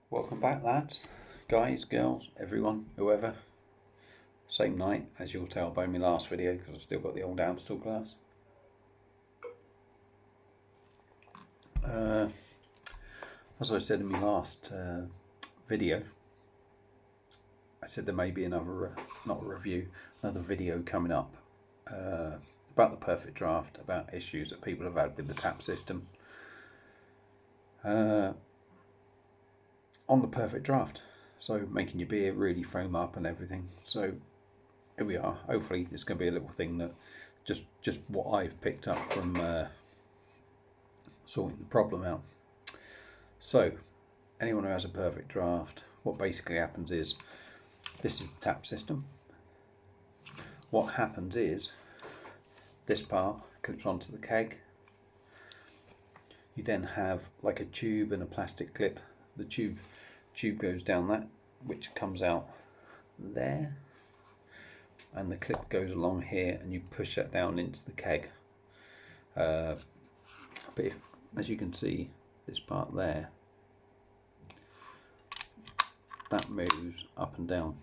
Welcome back, lads, guys, girls, everyone, whoever. Same night, as you'll tell by my last video, because I've still got the old Amstel glass. As I said in my last video, I said there may be another, not a review, another video coming up about the perfect draft, about issues that people have had with the tap system. On the perfect draft, so making your beer really foam up and everything. So here we are. Hopefully it's going to be a little thing that just what I've picked up from sorting the problem out. So anyone who has a perfect draft, what basically happens is, this is the tap system. What happens is this part clips onto the keg. You then have like a tube and a plastic clip. The tube goes down that, which comes out there, and the clip goes along here, and you push that down into the keg. But as you can see, this part there, that moves up and down.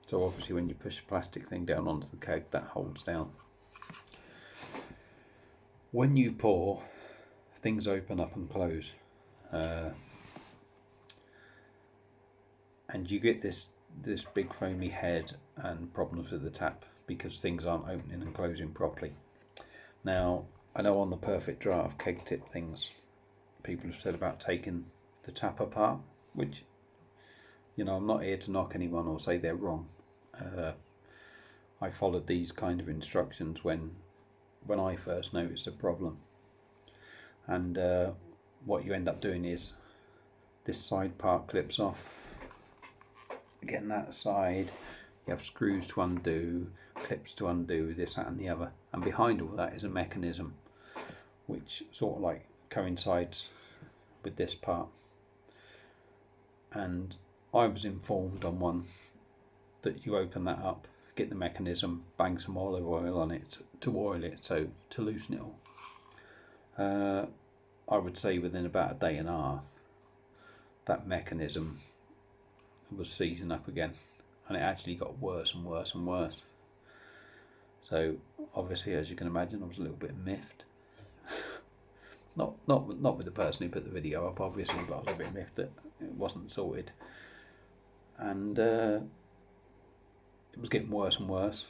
So obviously when you push the plastic thing down onto the keg, that holds down. When you pour, things open up and close. And you get this big foamy head and problems with the tap because things aren't opening and closing properly. Now, I know on the perfect draft keg tip things, people have said about taking the tap apart, which, you know, I'm not here to knock anyone or say they're wrong. I followed these kind of instructions when I first noticed the problem. And what you end up doing is this side part clips off. Again, that side, you have screws to undo, clips to undo, this, that and the other. And behind all that is a mechanism which sort of like coincides with this part. And I was informed on one that you open that up, get the mechanism, bang some olive oil on it to oil it, so to loosen it all. I would say within about a day and a half, that mechanism was seizing up again, and it actually got worse and worse and worse. So obviously, as you can imagine, I was a little bit miffed. not with the person who put the video up, obviously, but I was a bit miffed that it wasn't sorted. And it was getting worse and worse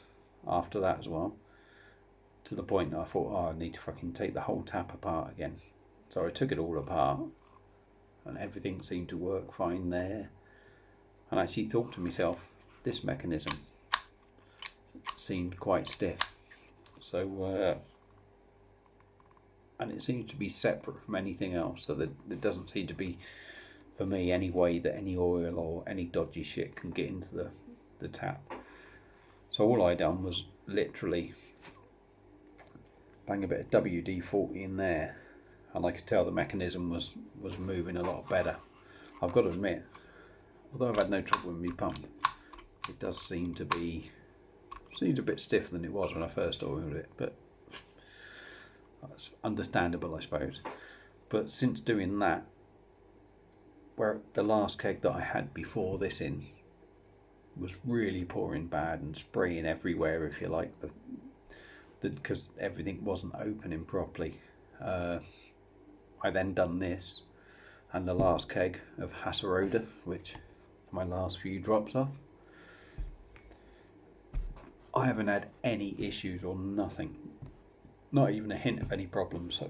after that as well, to the point that I thought, oh, I need to fucking take the whole tap apart again. So I took it all apart, and everything seemed to work fine there. And I actually thought to myself, this mechanism seemed quite stiff. So, and it seems to be separate from anything else, so that it doesn't seem to be, for me, any way that any oil or any dodgy shit can get into the tap. So all I done was literally bang a bit of WD-40 in there, and I could tell the mechanism was moving a lot better. I've got to admit, although I've had no trouble with my pump, it does seems a bit stiffer than it was when I first oiled it, but that's understandable, I suppose. But since doing that, where the last keg that I had before this in was really pouring bad and spraying everywhere, if you like, because everything wasn't opening properly. I then done this, and the last keg of Hasseröder, which my last few drops off, I haven't had any issues or nothing, not even a hint of any problems.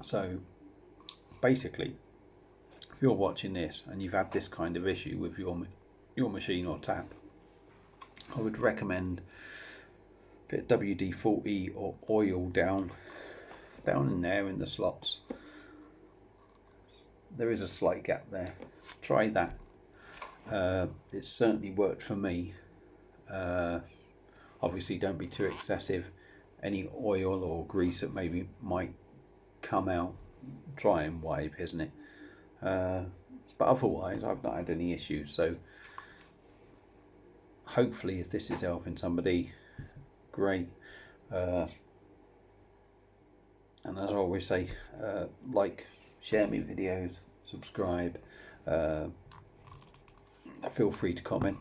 So basically, if you're watching this and you've had this kind of issue with your machine or tap, I would recommend a bit of WD-40 or oil down in there in the slots. There is a slight gap there. Try that. It certainly worked for me. Obviously, don't be too excessive. Any oil or grease that maybe might come out, try and wipe, isn't it? But otherwise, I've not had any issues. So hopefully, if this is helping somebody, great. And as I always say, like, share me videos, subscribe. Feel free to comment.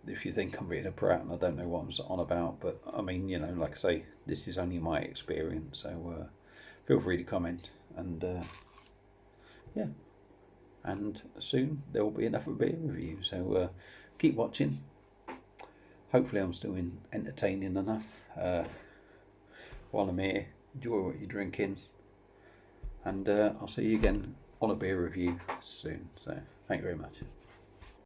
If you think I'm reading a prat and I don't know what I'm on about, but I mean, you know, like I say, this is only my experience, so feel free to comment, and yeah, and soon there will be another beer review, so keep watching. Hopefully I'm still entertaining enough while I'm here. Enjoy what you're drinking, and I'll see you again on a beer review soon, so thank you very much.